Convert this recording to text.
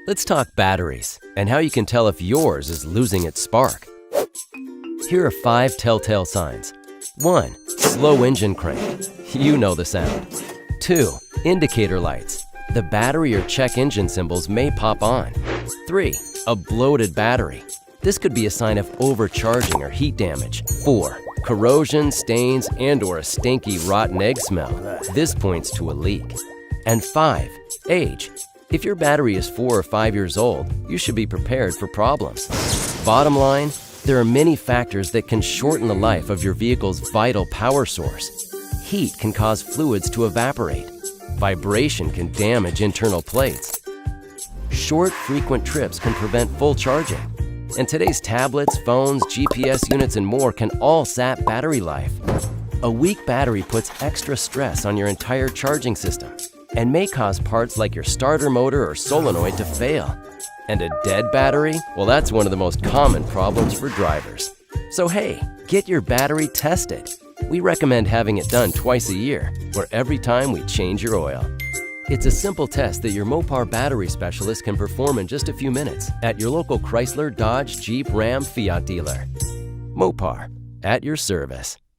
Let's talk batteries and how you can tell if yours is losing its spark. Here are 5 telltale signs. 1. Slow engine crank. You know the sound. 2. Indicator lights. The battery or check engine symbols may pop on. 3. A bloated battery. This could be a sign of overcharging or heat damage. 4. Corrosion, stains, and/or a stinky, rotten egg smell. This points to a leak. And 5. Age. If your battery is 4 or 5 years old, you should be prepared for problems. Bottom line, there are many factors that can shorten the life of your vehicle's vital power source. Heat can cause fluids to evaporate. Vibration can damage internal plates. Short, frequent trips can prevent full charging. And today's tablets, phones, GPS units, and more can all sap battery life. A weak battery puts extra stress on your entire charging system and may cause parts like your starter motor or solenoid to fail. And a dead battery? Well, that's one of the most common problems for drivers. So hey, get your battery tested. We recommend having it done twice a year, or every time we change your oil. It's a simple test that your Mopar battery specialist can perform in just a few minutes at your local Chrysler, Dodge, Jeep, Ram, Fiat dealer. Mopar, at your service.